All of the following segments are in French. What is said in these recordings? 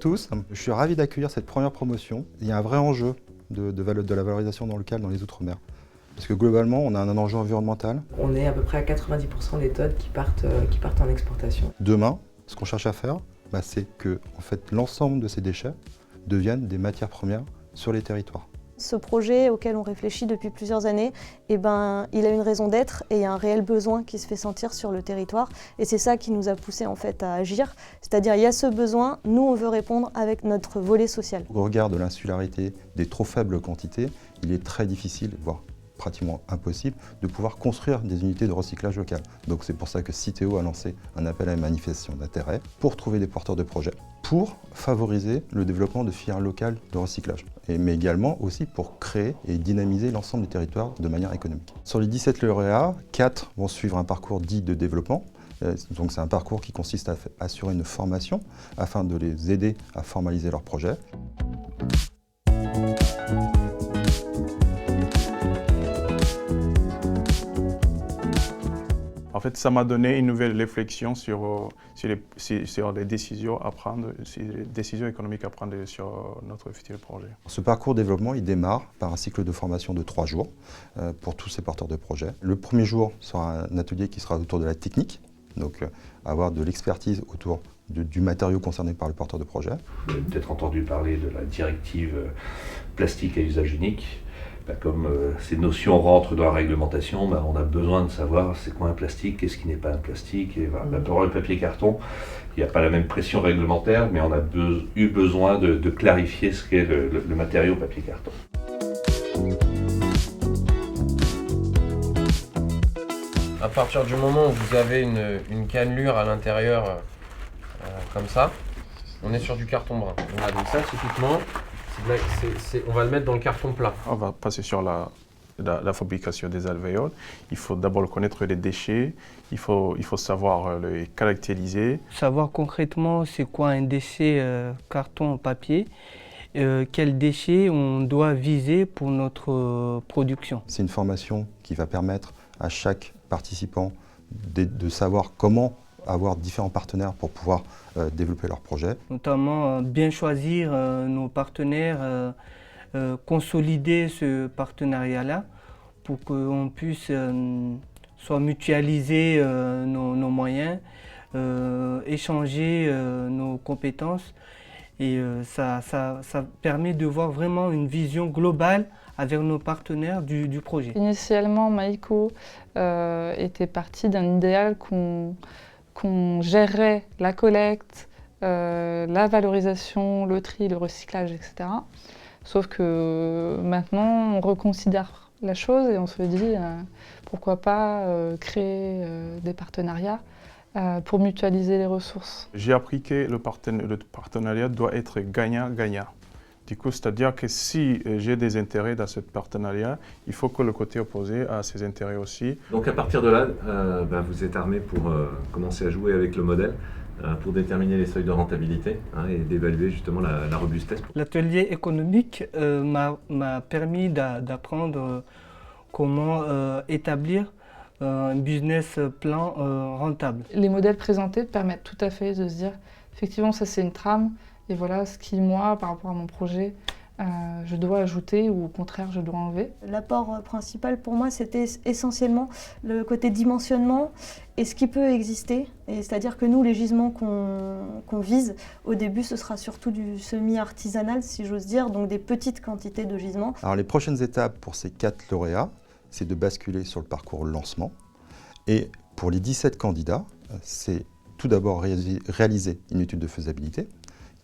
tous, je suis ravi d'accueillir cette première promotion. Il y a un vrai enjeu de la valorisation dans le local dans les Outre-mer. Parce que globalement, on a un enjeu environnemental. On est à peu près à 90% des TOD qui partent en exportation. Demain, ce qu'on cherche à faire, c'est que en fait, l'ensemble de ces déchets deviennent des matières premières sur les territoires. Ce projet auquel on réfléchit depuis plusieurs années, il a une raison d'être et il y a un réel besoin qui se fait sentir sur le territoire. Et c'est ça qui nous a poussé en fait à agir. C'est-à-dire il y a ce besoin, nous on veut répondre avec notre volet social. Au regard de l'insularité, des trop faibles quantités, il est très difficile, voire pratiquement impossible, de pouvoir construire des unités de recyclage local. Donc c'est pour ça que Citeo a lancé un appel à une manifestation d'intérêt pour trouver des porteurs de projets, pour favoriser le développement de filières locales de recyclage, mais également aussi pour créer et dynamiser l'ensemble des territoires de manière économique. Sur les 17 lauréats, 4 vont suivre un parcours dit de développement. Donc c'est un parcours qui consiste à assurer une formation afin de les aider à formaliser leurs projets. En fait, ça m'a donné une nouvelle réflexion sur les décisions à prendre, sur les décisions économiques à prendre sur notre futur projet. Ce parcours développement, il démarre par un cycle de formation de 3 jours pour tous ces porteurs de projets. Le premier jour sera un atelier qui sera autour de la technique, donc avoir de l'expertise autour du matériau concerné par le porteur de projet. Vous avez peut-être entendu parler de la directive plastique à usage unique. Comme ces notions rentrent dans la réglementation, on a besoin de savoir c'est quoi un plastique, qu'est-ce qui n'est pas un plastique. Et voilà. Pour le papier carton, il n'y a pas la même pression réglementaire, mais on a eu besoin de clarifier ce qu'est le matériau papier carton. À partir du moment où vous avez une cannelure à l'intérieur, comme ça, on est sur du carton brun. Voilà, donc ça, typiquement, on va le mettre dans le carton plat. On va passer sur la fabrication des alvéoles. Il faut d'abord connaître les déchets, il faut savoir les caractériser. Savoir concrètement c'est quoi un déchet carton papier, quels déchets on doit viser pour notre production. C'est une formation qui va permettre à chaque participant de savoir comment avoir différents partenaires pour pouvoir développer leur projet. Notamment bien choisir nos partenaires, consolider ce partenariat-là pour qu'on puisse soit mutualiser nos moyens, échanger nos compétences et ça permet de voir vraiment une vision globale avec nos partenaires du projet. Initialement, Maïko était parti d'un idéal qu'on gérerait la collecte, la valorisation, le tri, le recyclage, etc. Sauf que maintenant, on reconsidère la chose et on se dit pourquoi pas créer des partenariats pour mutualiser les ressources. J'ai appris que le partenariat doit être gagnant-gagnant. Du coup, c'est-à-dire que si j'ai des intérêts dans ce partenariat, il faut que le côté opposé a ses intérêts aussi. Donc à partir de là, vous êtes armé pour commencer à jouer avec le modèle, pour déterminer les seuils de rentabilité et d'évaluer justement la robustesse. L'atelier économique m'a permis d'apprendre comment établir un business plan rentable. Les modèles présentés permettent tout à fait de se dire, effectivement, ça c'est une trame, et voilà ce qui, moi, par rapport à mon projet, je dois ajouter ou au contraire, je dois enlever. L'apport principal pour moi, c'était essentiellement le côté dimensionnement et ce qui peut exister. C'est-à-dire que nous, les gisements qu'on vise, au début, ce sera surtout du semi-artisanal, si j'ose dire, donc des petites quantités de gisements. Alors les prochaines étapes pour ces 4 lauréats, c'est de basculer sur le parcours lancement. Et pour les 17 candidats, c'est tout d'abord réaliser une étude de faisabilité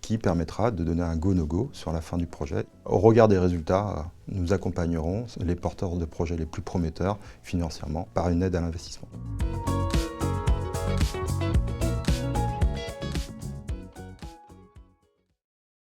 qui permettra de donner un go-no-go sur la fin du projet. Au regard des résultats, nous accompagnerons les porteurs de projets les plus prometteurs financièrement par une aide à l'investissement.